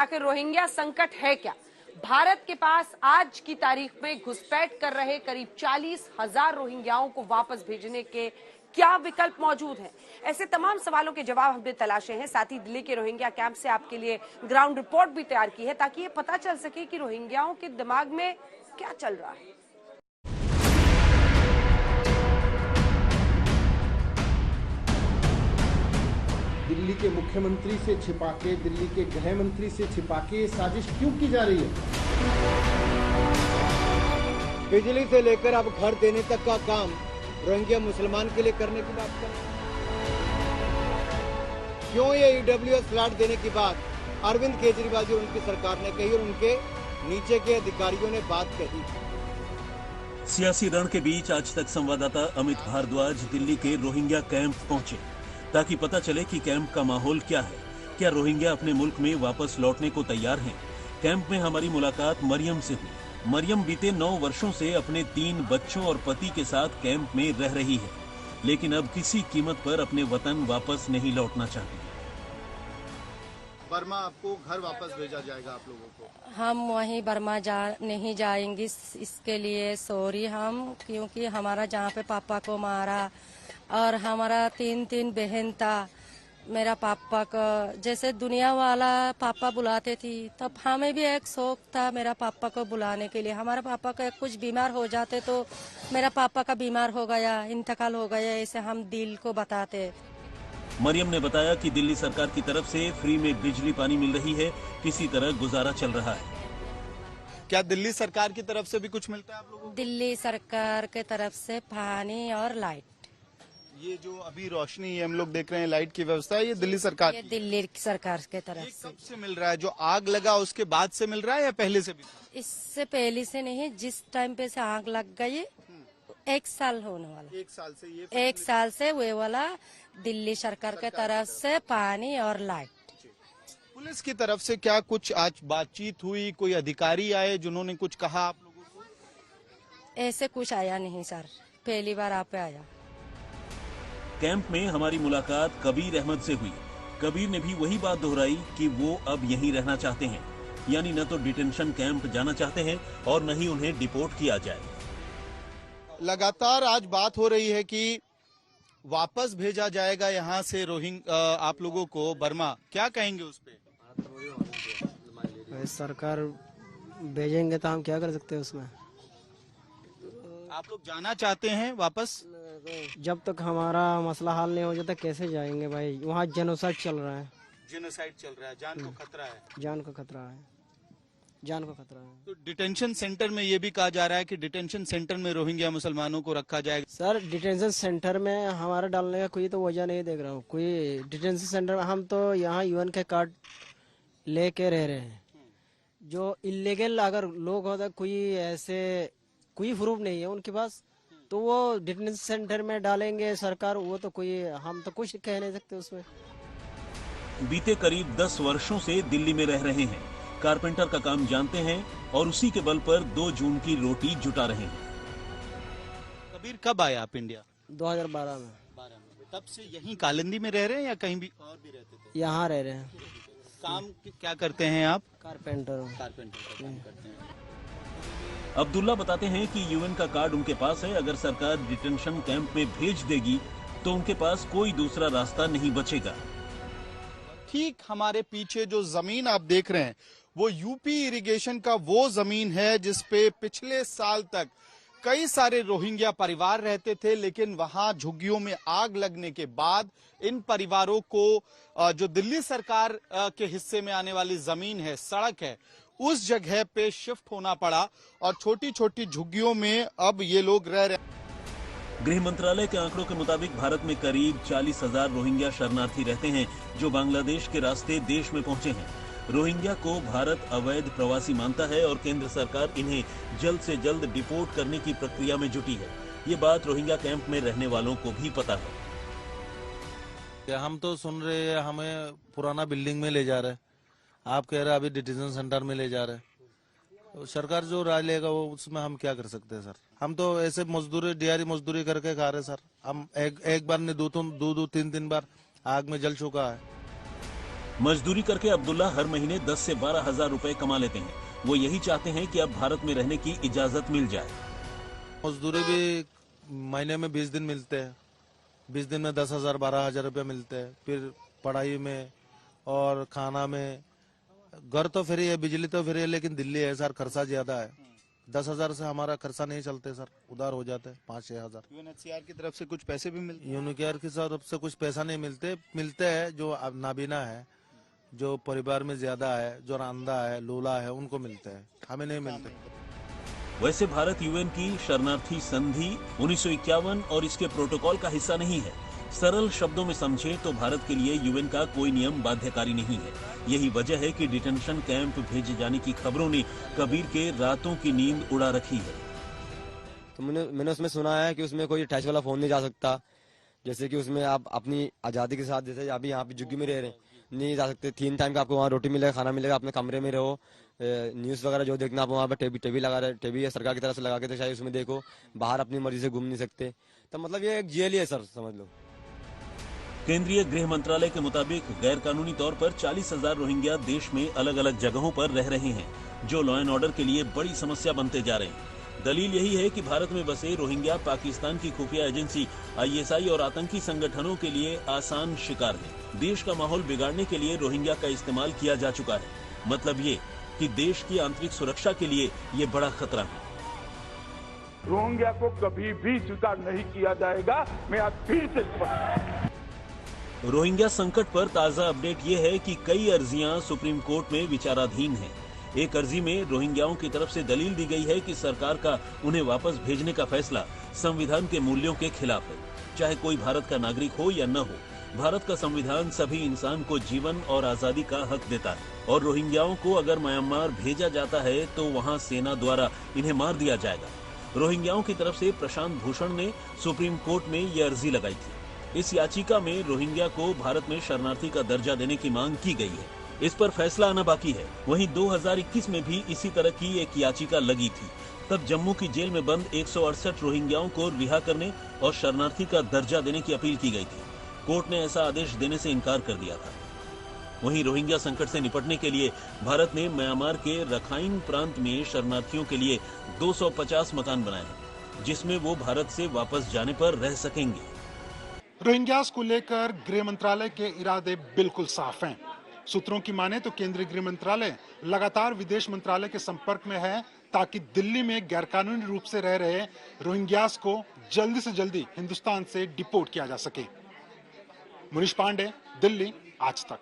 आखिर रोहिंग्या संकट है क्या? भारत के पास आज की तारीख में घुसपैठ कर रहे करीब 40,000 रोहिंग्याओं को वापस भेजने के क्या विकल्प मौजूद हैं? ऐसे तमाम सवालों के जवाब हमने तलाशे हैं। साथ ही दिल्ली के रोहिंग्या कैंप से आपके लिए ग्राउंड रिपोर्ट भी तैयार की है ताकि ये पता चल सके कि रोहिंग्याओं के दिमाग में क्या चल रहा है। दिल्ली के मुख्यमंत्री से छिपा के, दिल्ली के गृह मंत्री से छिपा के साजिश क्यों की जा रही है? बिजली से लेकर अब घर देने तक का काम रोहिंग्या मुसलमान के लिए करने की बात कर। क्यों ये ईडब्ल्यूएस फ्लैट देने की बात अरविंद केजरीवाल जी और उनकी सरकार ने कही और उनके नीचे के अधिकारियों ने बात कही। सियासी रण के बीच आज तक संवाददाता अमित भारद्वाज दिल्ली के रोहिंग्या कैंप पहुंचे ताकि पता चले कि कैंप का माहौल क्या है। क्या रोहिंग्या अपने मुल्क में वापस लौटने को तैयार हैं? कैंप में हमारी मुलाकात मरियम से हुई। मरियम बीते 9 वर्षों से अपने 3 बच्चों और पति के साथ कैंप में रह रही है, लेकिन अब किसी कीमत पर अपने वतन वापस नहीं लौटना चाहती। बर्मा आपको घर वापस भेजा जाएगा आप लोगों को? हम वहीं बर्मा नहीं जाएंगे, इसके लिए सॉरी हम, क्योंकि हमारा जहाँ पे पापा को मारा और हमारा 3 बहन था। मेरा पापा का जैसे दुनिया वाला पापा बुलाते थी, तब हमें भी एक शौक था मेरा पापा को बुलाने के लिए। हमारा पापा का कुछ बीमार हो जाते तो मेरा पापा का बीमार हो गया, इंतकाल हो गया, ऐसे हम दिल को बताते। मरियम ने बताया कि दिल्ली सरकार की तरफ से फ्री में बिजली पानी मिल रही है, किसी तरह गुजारा चल रहा है। क्या दिल्ली सरकार की तरफ से भी कुछ मिलता है आप लोगों को? दिल्ली सरकार की तरफ से पानी और लाइट। ये जो अभी रोशनी हम लोग देख रहे हैं, लाइट की व्यवस्था है, ये दिल्ली सरकार ये दिल्ली सरकार की तरफ ये से। कब से मिल रहा है? जो आग लगा उसके बाद से मिल रहा है या पहले से भी? इससे पहले से नहीं, जिस टाइम पे से आग लग गई 1 साल होने वाला। 1 साल से ये 1 साल से वे वाला दिल्ली सरकार के तरफ से पानी और लाइट। पुलिस की तरफ से क्या कुछ आज बातचीत हुई? कोई अधिकारी आए जिन्होंने कुछ कहा आप लोगों को? ऐसे कुछ आया नहीं सर, पहली बार आप पे आया। कैंप में हमारी मुलाकात कबीर अहमद से हुई। कबीर ने भी वही बात दोहराई कि वो अब यहीं रहना चाहते हैं, यानी न तो डिटेंशन कैंप जाना चाहते हैं और न ही उन्हें डिपोर्ट किया जाए। लगातार आज बात हो रही है कि वापस भेजा जाएगा यहाँ से आप लोगों को बर्मा। क्या कहेंगे उस पे? सरकार भेजेंगे तो हम क्या कर सकते हैं उसमें। आप लोग जाना चाहते हैं वापस? जब तक हमारा मसला हल नहीं हो जाता कैसे जाएंगे भाई? वहाँ जेनोसाइड चल रहा है। जेनोसाइड चल रहा है, जान को खतरा है। जान को खतरा है, जान को खतरा है। तो डिटेंशन सेंटर में ये भी कहा जा रहा है कि डिटेंशन सेंटर में रोहिंग्या मुसलमानों को रखा जाएगा। सर डिटेंशन सेंटर में हमारा डालने का कोई तो वजह नहीं देख रहा हूँ। कोई डिटेंशन सेंटर में हम तो यहाँ यूएन के कार्ड लेके रह रहे हैं। जो इलीगल अगर लोग होता, कोई ऐसे कोई प्रूफ नहीं है उनके पास, तो वो डिटेंशन सेंटर में डालेंगे सरकार। वो तो कोई, हम तो कुछ कह नहीं सकते उसमें। बीते करीब 10 वर्षों से दिल्ली में रह रहे हैं, कारपेंटर का काम जानते हैं और उसी के बल पर 2 जून की रोटी जुटा रहे हैं। कबीर कब आए आप इंडिया? 2012 में। तब से यहीं कालिंदी में रह रहे हैं या कहीं भी और भी रहते थे? यहाँ रह रहे हैं। काम क्या करते हैं आप? कारपेंटर का काम करते हैं। अब्दुल्ला बताते हैं कि यूएन का कार्ड उनके पास है। अगर सरकार डिटेंशन कैंप में भेज देगी तो उनके पास कोई दूसरा रास्ता नहीं बचेगा। ठीक हमारे पीछे जो जमीन आप देख रहे हैं वो यूपी इरिगेशन का वो जमीन है जिसपे पिछले साल तक कई सारे रोहिंग्या परिवार रहते थे, लेकिन वहां झुग्गियों में आग लगने के बाद इन परिवारों को जो दिल्ली सरकार के हिस्से में आने वाली जमीन है, सड़क है, उस जगह पे शिफ्ट होना पड़ा और छोटी छोटी झुग्गियों में अब ये लोग रह रहे हैं। गृह मंत्रालय के आंकड़ों के मुताबिक भारत में करीब 40,000 रोहिंग्या शरणार्थी रहते हैं जो बांग्लादेश के रास्ते देश में पहुंचे हैं। रोहिंग्या को भारत अवैध प्रवासी मानता है और केंद्र सरकार इन्हें जल्द से जल्द डिपोर्ट करने की प्रक्रिया में जुटी है। ये बात रोहिंग्या कैंप में रहने वालों को भी पता है। हम तो सुन रहे हैं हमें पुराना बिल्डिंग में ले जा रहे हैं, आप कह रहे हैं अभी डिटेंशन सेंटर में ले जा रहे हैं। तो सरकार जो राय लेगा वो उसमें हम क्या कर सकते हैं सर? हम तो ऐसे मजदूरी, दिहाड़ी मजदूरी करके खा रहे सर। हम एक बार नहीं, 2-3 बार आग में जल चुका है। मजदूरी करके अब्दुल्ला हर महीने 10 से 12 हजार रुपए कमा लेते हैं। वो यही चाहते हैं कि अब भारत में रहने की इजाजत मिल जाए। मजदूरी भी महीने में 20 दिन मिलते हैं, 20 दिन में 10,000 12,000 रुपये मिलते हैं। फिर पढ़ाई में और खाना में, घर तो फ्री है, बिजली तो फ्री है, लेकिन दिल्ली है सर, खर्चा ज्यादा है। 10,000 से हमारा खर्चा नहीं चलते सर, उधार हो जाते हैं 5-6 हजार। यूएनएचसीआर की तरफ से कुछ पैसे भी मिलते हैं? यूनिकेयर की तरफ से कुछ पैसा नहीं मिलते हैं जो नाबीना है, जो परिवार में ज्यादा है, जो अंधा है, लूला है, उनको मिलते हैं, हमें नहीं मिलते। वैसे भारत यूएन की शरणार्थी संधि 1951 और इसके प्रोटोकॉल का हिस्सा नहीं है। सरल शब्दों में समझे तो भारत के लिए यूएन का कोई नियम बाध्यकारी नहीं है। यही वजह है कि डिटेंशन कैंप भेजे जाने की खबरों ने कबीर के रातों की नींद उड़ा रखी है। तो मैंने उसमें सुना है कि उसमें कोई टच वाला फोन नहीं जा सकता, जैसे कि उसमें आप अपनी आजादी के साथ, जैसे अभी यहाँ पे झुग्गी में रह रहे हैं, नहीं जा सकते। 3 टाइम का आपको वहाँ रोटी मिलेगा, खाना मिलेगा, अपने कमरे में रहो, न्यूज़ वगैरह जो देखना आप वहाँ पे टीवी लगा रहे, टीवी है सरकार की तरफ से लगा के, तो शायद उसमें देखो, बाहर अपनी मर्जी से घूम नहीं सकते। तो मतलब ये एक जेल ही है सर, समझ लो। केंद्रीय गृह मंत्रालय के मुताबिक गैर कानूनी तौर पर 40,000 रोहिंग्या देश में अलग अलग जगहों पर रह रहे हैं, जो लॉ एंड ऑर्डर के लिए बड़ी समस्या बनते जा रहे हैं। दलील यही है कि भारत में बसे रोहिंग्या पाकिस्तान की खुफिया एजेंसी ISI और आतंकी संगठनों के लिए आसान शिकार है। देश का माहौल बिगाड़ने के लिए रोहिंग्या का इस्तेमाल किया जा चुका है। मतलब ये कि देश की आंतरिक सुरक्षा के लिए ये बड़ा खतरा है। रोहिंग्या को कभी भी स्वीकार नहीं किया जाएगा। मैं आज फिर से स्पष्ट। रोहिंग्या संकट पर ताजा अपडेट ये है कि कई अर्जियां सुप्रीम कोर्ट में विचाराधीन हैं। एक अर्जी में रोहिंग्याओं की तरफ से दलील दी गई है कि सरकार का उन्हें वापस भेजने का फैसला संविधान के मूल्यों के खिलाफ है। चाहे कोई भारत का नागरिक हो या न हो, भारत का संविधान सभी इंसान को जीवन और आजादी का हक देता है। और रोहिंग्याओं को अगर म्यांमार भेजा जाता है तो वहाँ सेना द्वारा इन्हें मार दिया जाएगा। रोहिंग्याओं की तरफ से प्रशांत भूषण ने सुप्रीम कोर्ट में ये अर्जी लगाई थी। इस याचिका में रोहिंग्या को भारत में शरणार्थी का दर्जा देने की मांग की गई है। इस पर फैसला आना बाकी है। वहीं 2021 में भी इसी तरह की एक याचिका लगी थी। तब जम्मू की जेल में बंद 168 रोहिंग्याओं को रिहा करने और शरणार्थी का दर्जा देने की अपील की गई थी। कोर्ट ने ऐसा आदेश देने से इनकार कर दिया था। वहीं रोहिंग्या संकट से निपटने के लिए भारत ने म्यांमार के रखाइन प्रांत में शरणार्थियों के लिए 250 मकान बनाए हैं, जिसमें वो भारत से वापस जाने पर रह सकेंगे। रोहिंग्यास को लेकर गृह मंत्रालय के इरादे बिल्कुल साफ हैं। सूत्रों की माने तो केंद्रीय गृह मंत्रालय लगातार विदेश मंत्रालय के संपर्क में है, ताकि दिल्ली में गैरकानूनी रूप से रह रहे रोहिंग्यास को जल्दी से जल्दी हिंदुस्तान से डिपोर्ट किया जा सके। मुनीश पांडे, दिल्ली, आज तक।